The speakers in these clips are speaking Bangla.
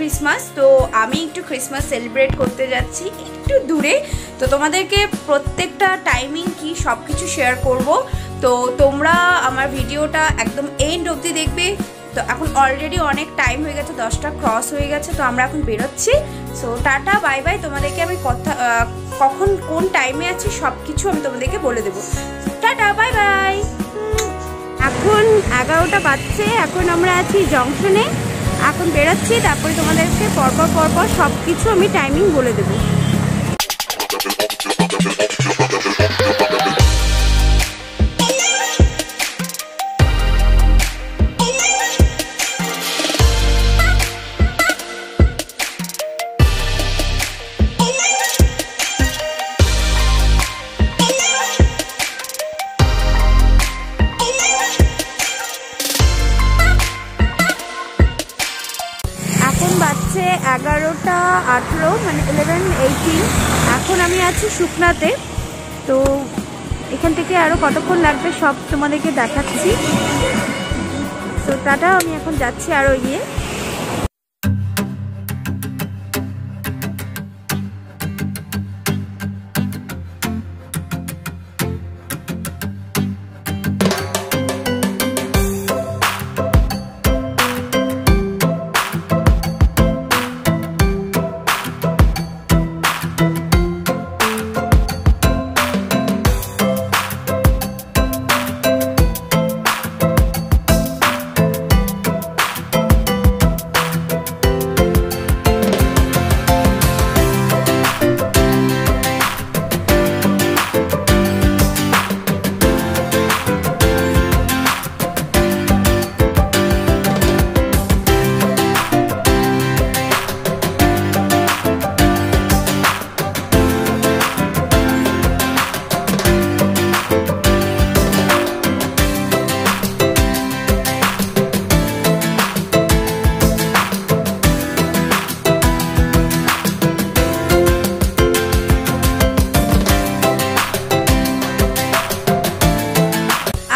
ক্রিসমাস, তো আমি একটু ক্রিসমাস সেলিব্রেট করতে যাচ্ছি একটু দূরে। তো তোমাদেরকে প্রত্যেকটা টাইমিং কি সব কিছু শেয়ার করব। তো তোমরা আমার ভিডিওটা একদম এন্ড অবধি দেখবে। তো এখন অলরেডি অনেক টাইম হয়ে গেছে, 10টা ক্রস হয়ে গেছে। তো আমরা এখন বেরোচ্ছি। So tata bye by. তোমাদেরকে আমি কখন কোন টাইমে আছি সব কিছু আমি তোমাদেরকে বলে দেবো। Tata bye by. এখন 11টা বাজছে, এখন আমরা আছি জংশনে, এখন বেরোচ্ছি। তারপরে তোমাদেরকে পরপর সব কিছু আমি টাইমিং বলে দেবো। বাজছে 11:18 মানে 11:18। এখন আমি আছি শুকনাতে। তো এখান থেকে আরও কতক্ষণ লাগবে সব তোমাদেরকে দেখাচ্ছি। তো টাটা, আমি এখন যাচ্ছি আরও গিয়ে।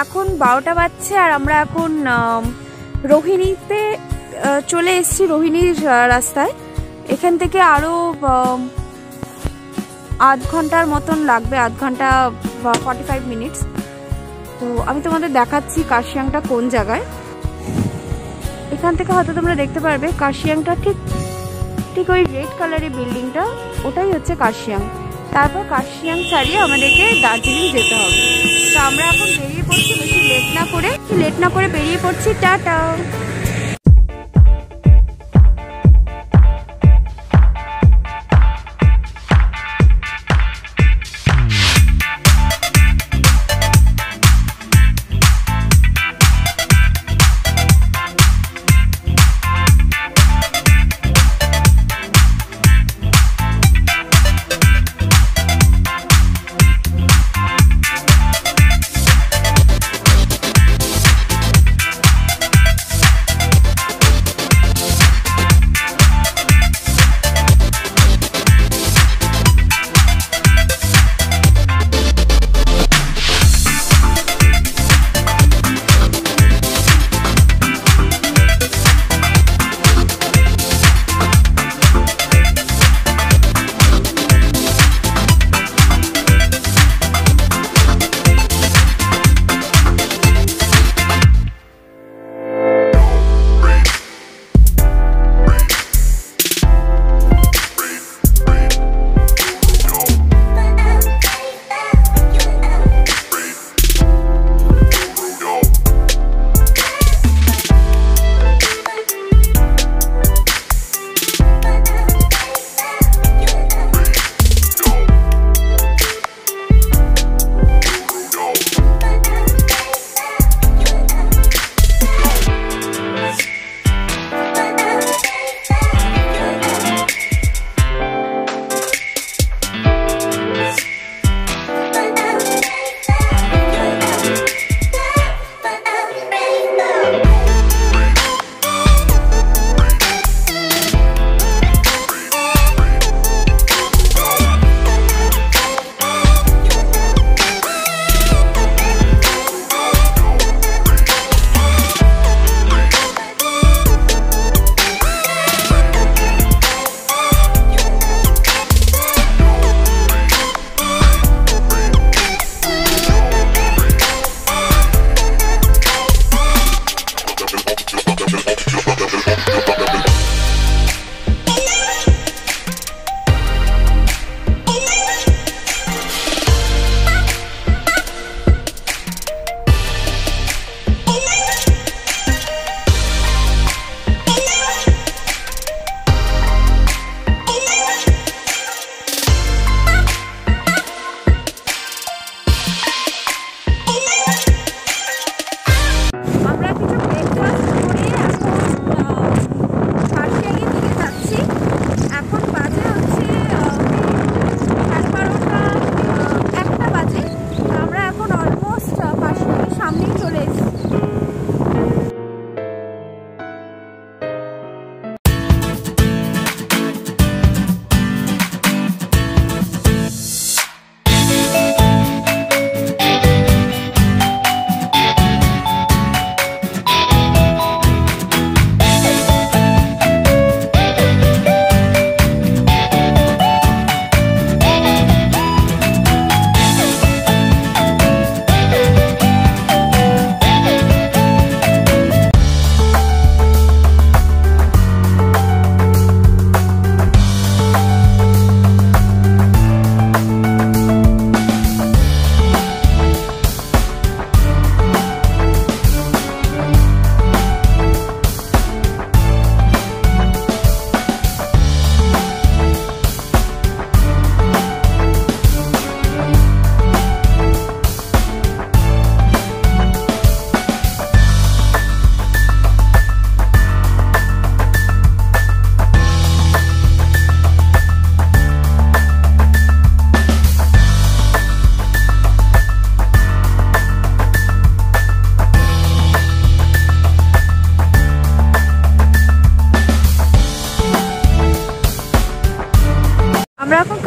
এখন 12টা বাজছে আর আমরা এখন রোহিণীতে চলে এসেছি, রোহিণীর রাস্তায়। এখান থেকে আরও আধ ঘন্টার মতন লাগবে, আধ ঘন্টা বা 45 মিনিটস। তো আমি তোমাদের দেখাচ্ছি কার্শিয়াংটা কোন জায়গায়। এখান থেকে হয়তো তোমরা দেখতে পারবে কার্শিয়াংটা ঠিক ওই রেড কালারের বিল্ডিংটা, ওটাই হচ্ছে কার্শিয়াং। তারপর কার্শিয়াং ছাড়িয়ে আমাদেরকে দার্জিলিং যেতে হবে। তো আমরা এখন বেরিয়ে পড়ছি, বেশি লেট না করে বেরিয়ে পড়ছি। টাটা।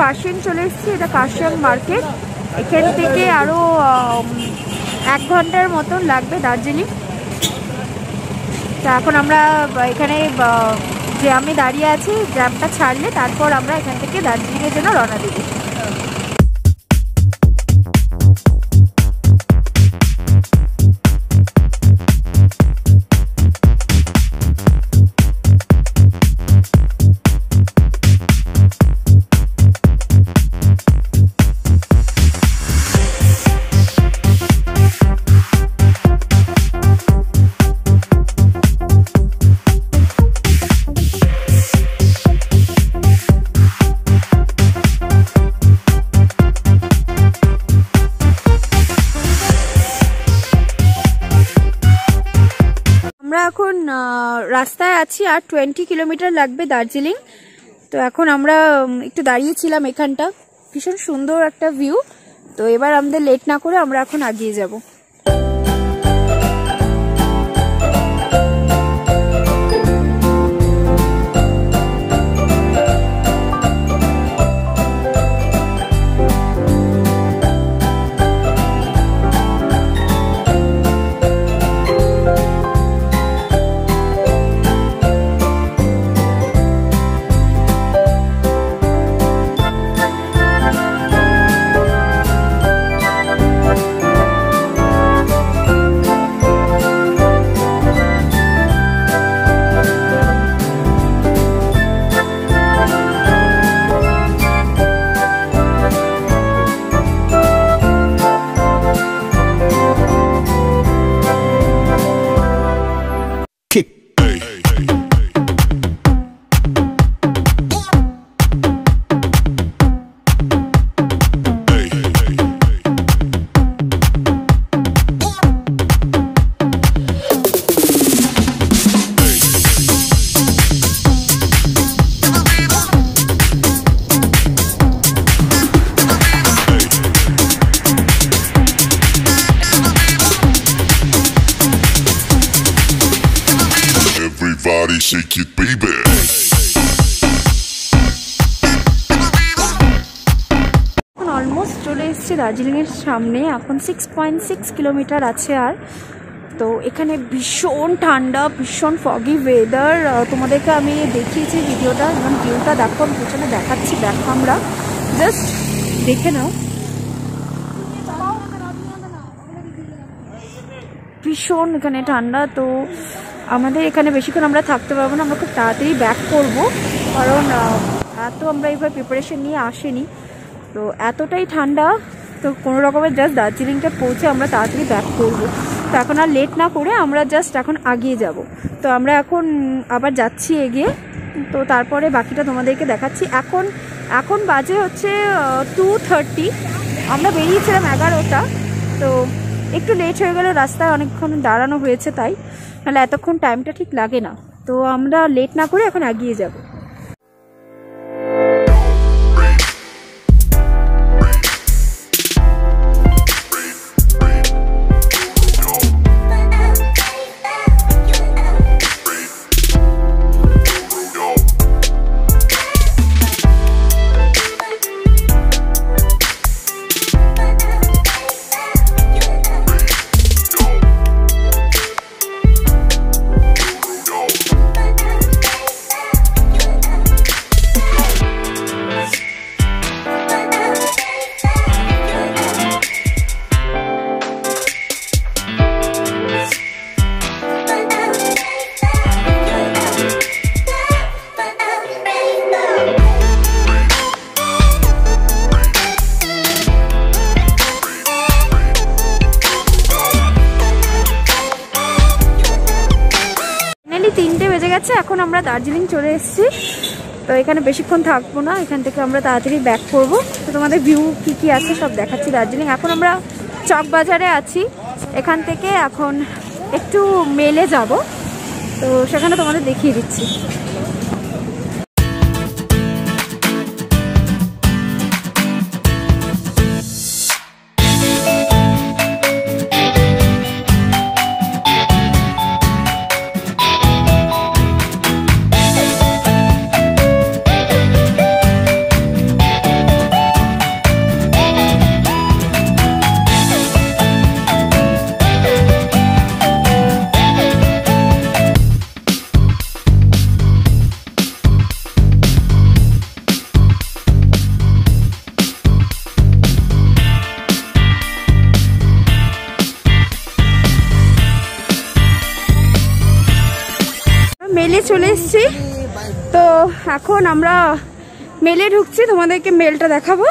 কার্শিয়াং চলে এসেছি। এটা কার্শিয়াং মার্কেট। এখান থেকে আরও 1 ঘন্টার মতন লাগবে দার্জিলিং। তা এখন আমরা এখানে জ্যামে দাঁড়িয়ে আছি, জ্যামটা ছাড়লে তারপর আমরা এখান থেকে দার্জিলিংয়ের জন্য রওনা দেব। আমরা এখন রাস্তায় আছি, আর 20 কিলোমিটার লাগবে দার্জিলিং। তো এখন আমরা একটু দাঁড়িয়েছিলাম, এখানটা ভীষণ সুন্দর একটা ভিউ। তো এবার আমাদের লেট না করে আমরা এখন এগিয়ে যাব। Everybody shake it, baby. Almost চলে এসেছি দার্জিলিংয়ের সামনে। এখন 6.6 কিলোমিটার আছে আর। তো এখানে ভীষণ ঠান্ডা, ভীষণ ফগি ওয়েদার। তোমাদেরকে আমি দেখিয়েছি ভিডিওটা, এবং ভিউটা দেখো, আমি পিছনে দেখাচ্ছি, দেখো আমরা জাস্ট দেখে নাও। ভীষণ এখানে ঠান্ডা। তো আমাদের এখানে বেশিক্ষণ আমরা থাকতে পারবো না, আমরা খুব তাড়াতাড়ি ব্যাক করবো, কারণ এত আমরা এইভাবে প্রিপারেশন নিয়ে আসিনি। তো এতটাই ঠান্ডা, তো কোনো রকমের জাস্ট দার্জিলিংটা পৌঁছে আমরা তাড়াতাড়ি ব্যাক করবো। তো এখন আর লেট না করে আমরা জাস্ট এখন এগিয়ে যাব। তো আমরা এখন আবার যাচ্ছি এগিয়ে। তো তারপরে বাকিটা তোমাদেরকে দেখাচ্ছি। এখন বাজে হচ্ছে 2:30। আমরা বেরিয়েছিলাম 11টা। তো একটু লেট হয়ে গেল, রাস্তায় অনেকক্ষণ দাঁড়ানো হয়েছে, তাই নাহলে এতক্ষণ টাইমটা ঠিক লাগে না। তো আমরা লেট না করে এখন এগিয়ে যাব। এখন আমরা দার্জিলিং চলে এসেছি। তো এখানে বেশিক্ষণ থাকবো না, এখান থেকে আমরা তাড়াতাড়ি ব্যাক করব। তো তোমাদের ভিউ কি কি আছে সব দেখাচ্ছি দার্জিলিং। এখন আমরা চক বাজারে আছি, এখান থেকে এখন একটু মেলে যাব, তো সেখানে তোমাদের দেখিয়ে দিচ্ছি। মেলে চলে এসেছি। তো এখন আমরা মেলে ঢুকছি, তোমাদেরকে মেলটা দেখাবো।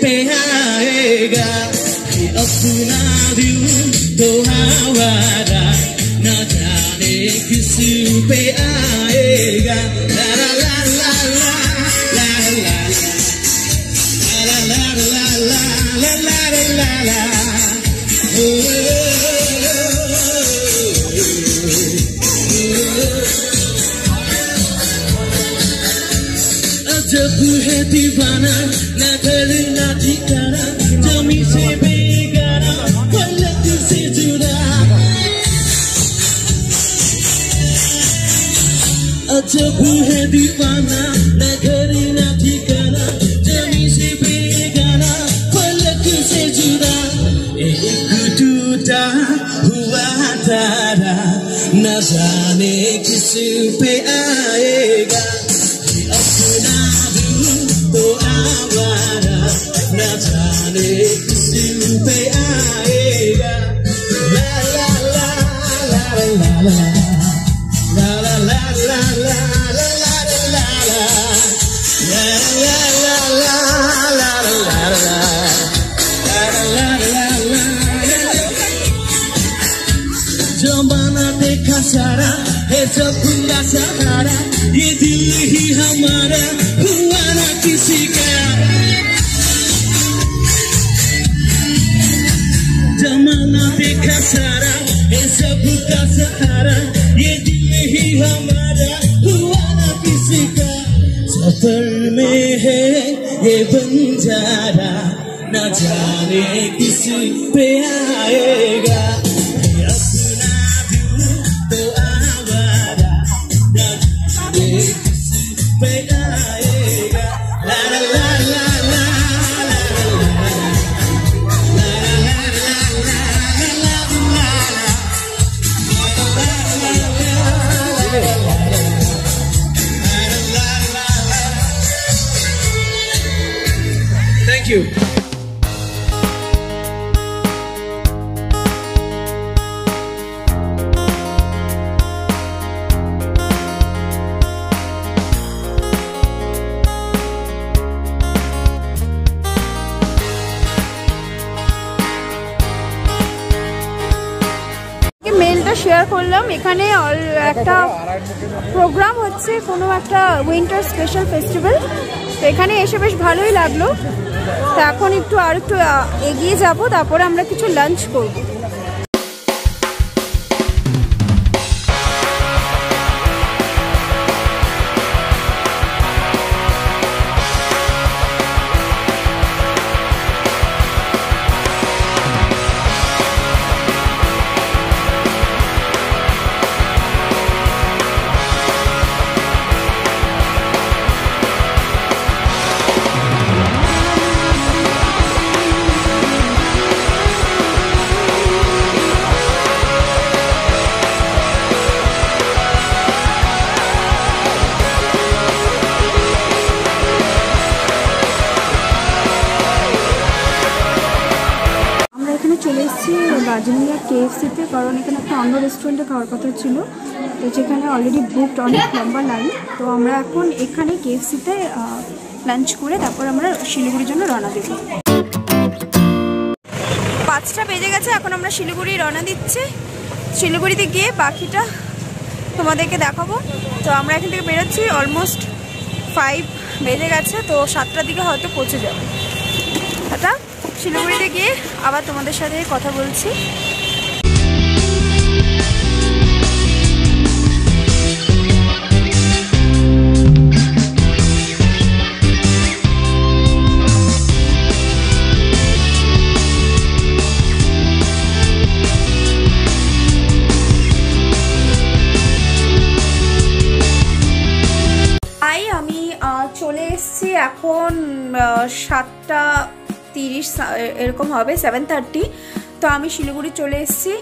पे आएगा ये अपना दिल तो हमारा न जाने किस पे आएगा ला ला ला ला ला ला ला ला ला ला ला ला ला जब है दीवाना ना घर ना ठिकाना जमी से बेगाना पलक से जुड़ा जब है दीवाना ना घर ना ठिकाना जमी से बेगाना पलक से जुड़ा एक टूटा हुआ तारा न जाने किस पे आएगा अपना तो आवारा न जाने किस पे आएगा ला ला ला ला ला ला ला ला ला ला ला ला ला जमाना देखा सारा है सब खुला सहारा ये दिल ही हमारा हुआ ना किसी का जमाना देखा सारा है सब का सहारा ये दिल ही हमारा हुआ ना किसी का सफर में है ये बंजारा न जाने किस पे आएगा Thank you. মেলটা শেয়ার করলাম। এখানে একটা প্রোগ্রাম হচ্ছে, কোনো একটা উইন্টার স্পেশাল ফেস্টিভ্যাল। তো এখানে এসে বেশ ভালোই লাগলো। তো এখন আর একটু এগিয়ে যাব, তারপরে আমরা কিছু লাঞ্চ করব। চলে এসেছি রাজনিয়া KFC-তে, কারণ এখানে একটা অন্য রেস্টুরেন্টে খাওয়ার কথা ছিল, তো যেখানে অলরেডি বুকড, অনেক লম্বা লাইন। তো আমরা এখন এখানে KFC-তে লাঞ্চ করে তারপর আমরা শিলিগুড়ির জন্য রওনা দেব। 5টা বেজে গেছে, এখন আমরা শিলিগুড়ি রওনা দিচ্ছি। শিলিগুড়িতে গিয়ে বাকিটা তোমাদেরকে দেখাবো। তো আমরা এখান থেকে বেরোচ্ছি, অলমোস্ট 5 বেজে গেছে, তো 7টার দিকে হয়তো পৌঁছে যাবো। আচ্ছা, শিলিগুড়িতে গিয়ে আবার তোমাদের সাথে কথা বলছি। আমি চলে এসেছি, এখন 7:30 এরকম হবে, 7:30। তো আমি শিলিগুড়ি চলে এসেছি,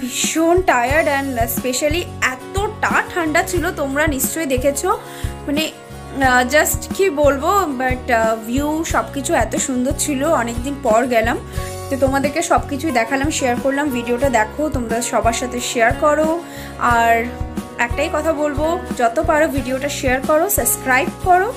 ভীষণ টায়ার্ড অ্যান্ড স্পেশালি এতটা ঠান্ডা ছিল, তোমরা নিশ্চয়ই দেখেছো, মানে জাস্ট কি বলবো, বাট ভিউ সব কিছু এত সুন্দর ছিল, অনেকদিন পর গেলাম, তো তোমাদেরকে সব কিছুই দেখালাম, শেয়ার করলাম। ভিডিওটা দেখো, তোমরা সবার সাথে শেয়ার করো, আর একটাই কথা বলবো, যত পারো ভিডিওটা শেয়ার করো, সাবস্ক্রাইব করো,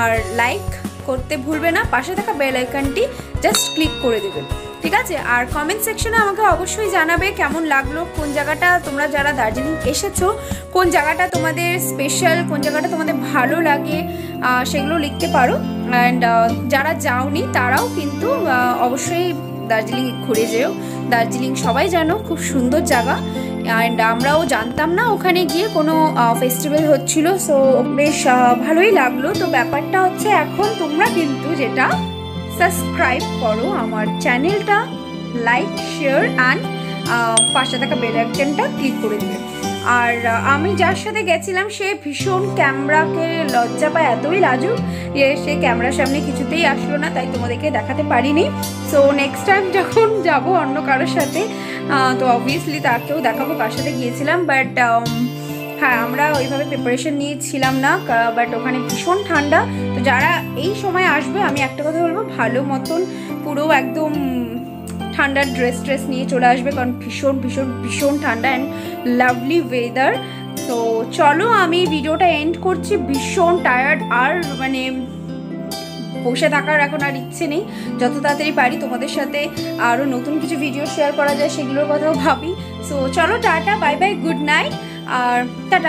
আর লাইক করতে ভুলবে না, পাশে থাকা বেল আইকনটি জাস্ট ক্লিক করে দেবে, ঠিক আছে? আর কমেন্ট সেকশনে আমাকে অবশ্যই জানাবে কেমন লাগলো, কোন জায়গাটা তোমরা যারা দার্জিলিং এসেছো কোন জায়গাটা তোমাদের স্পেশাল, কোন জায়গাটা তোমাদের ভালো লাগে, সেগুলো লিখতে পারো। অ্যান্ড যারা যাওনি তারাও কিন্তু অবশ্যই দার্জিলিং ঘুরে যেও। দার্জিলিং সবাই জানো খুব সুন্দর জায়গা, অ্যান্ড আমরাও জানতাম না, ওখানে গিয়ে কোনো ফেস্টিভ্যাল হচ্ছিল, সো বেশ ভালোই লাগলো। তো ব্যাপারটা হচ্ছে, এখন তোমরা কিন্তু যেটা সাবস্ক্রাইব করো আমার চ্যানেলটা, লাইক শেয়ার অ্যান্ড পাশে থাকা বেল আইকনটা ক্লিক করে দেবে। আর আমি যার সাথে গেছিলাম সে ভীষণ ক্যামেরাকে লজ্জা পায়, এতই লাজুক যে সে ক্যামেরার সামনে কিছুতেই আসলো না, তাই তোমাদেরকে দেখাতে পারিনি। সো নেক্সট টাইম যখন যাব অন্য কারোর সাথে, তো অবভিয়াসলি তাকেও দেখাবো কার সাথে গিয়েছিলাম। বাট হ্যাঁ, আমরা ওইভাবে প্রিপারেশন নিয়েছিলাম না, বাট ওখানে ভীষণ ঠান্ডা। তো যারা এই সময় আসবে, আমি একটা কথা বলবো, ভালো মতন পুরো একদম ঠান্ডার ড্রেস নিয়ে চলে আসবে, কারণ ভীষণ ভীষণ ভীষণ ঠান্ডা অ্যান্ড লাভলি ওয়েদার। তো চলো, আমি ভিডিওটা এন্ড করছি, ভীষণ টায়ার্ড, আর মানে বসে থাকার এখন আর ইচ্ছে নেই, যত তাড়াতাড়ি পারি তোমাদের সাথে আরও নতুন কিছু ভিডিও শেয়ার করা যায় সেগুলোর কথাও ভাবি। সো চলো, tata, bye bye, good night, আর টাটা।